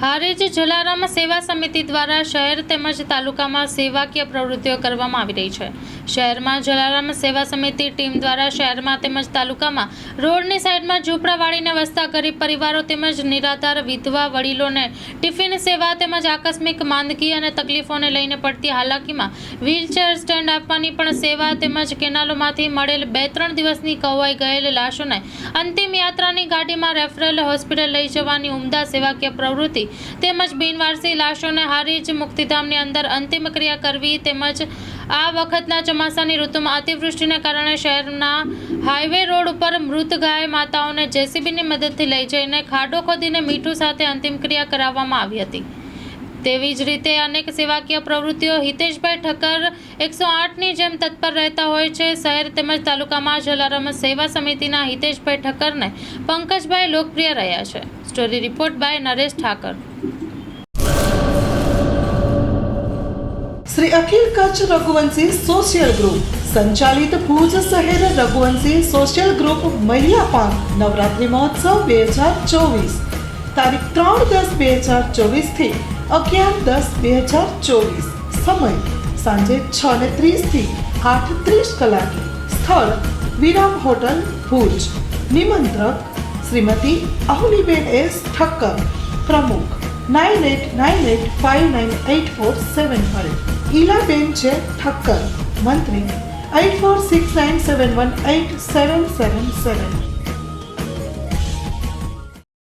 હારીજ જલારામ સેવા સમિતિ દ્વારા શહેર તેમજ તાલુકામાં સેવાકીય પ્રવૃત્તિઓ કરવામાં આવી રહી છે। શહેરમાં જલારામ સેવા સમિતિ ટીમ દ્વારા શહેરમાં તેમજ તાલુકામાં રોડની સાઈડમાં ઝૂંપડાવાળીને વસતા ગરીબ પરિવારો તેમજ નિરાધાર વિધવા વડીલોને ટિફિન સેવા તેમજ આકસ્મિક માંદગી અને તકલીફોને લઈને પડતી હાલાકીમાં વ્હીલચેર સ્ટેન્ડ આપવાની પણ સેવા તેમજ કેનાલોમાંથી મળેલ 2-3 દિવસની કવાઈ ગયેલ લાશોને અંતિમ યાત્રાની ગાડીમાં રેફરલ હોસ્પિટલ લઈ જવાની ઉમદા સેવાકીય પ્રવૃત્તિ તેમજ બિનવારસી લાશોને હારીજ મુક્તિધામની અંદર અંતિમ ક્રિયા કરવી તેમજ આ વખતના ચોમાસાની ઋતુમાં અતિવૃષ્ટિને કારણે શહેરના હાઈવે રોડ ઉપર મૃત ગાય માતાઓને જેસીબીની મદદથી લઈ જઈને ખાડો ખોદીને મીઠું સાથે અંતિમ ક્રિયા કરાવવામાં આવી હતી। તેવી જ રીતે અનેક સેવાકીય પ્રવૃત્તિઓ હિતેશભાઈ ઠક્કર 108ની જેમ તત્પર રહેતા હોય છે। શહેર તેમજ તાલુકામાં જલારામ સેવા સમિતિના હિતેશભાઈ ઠક્કરને પંકજભાઈ લોકપ્રિય રહ્યા છે। Story report by Naresh Thakar. Shri Akhil Kutch Raghuvanshi social group संचालित भूज शहर रघुवंशी सोशल ग्रुप मैयापान नवरात्रि महोत्सव 2024 तारीख 3-10-2024 थी 11-10-2024 समय सांजे 6:30 થી 8:30 કલાકે સ્થળ વિરામ હોટલ ભુજ। નિમંત્રક શ્રીમતી અહુલીબેન એસ ઠક્કર પ્રમુખ 9898598475 ઈલાબેન છે ઠક્કર મંત્રી 8469718777।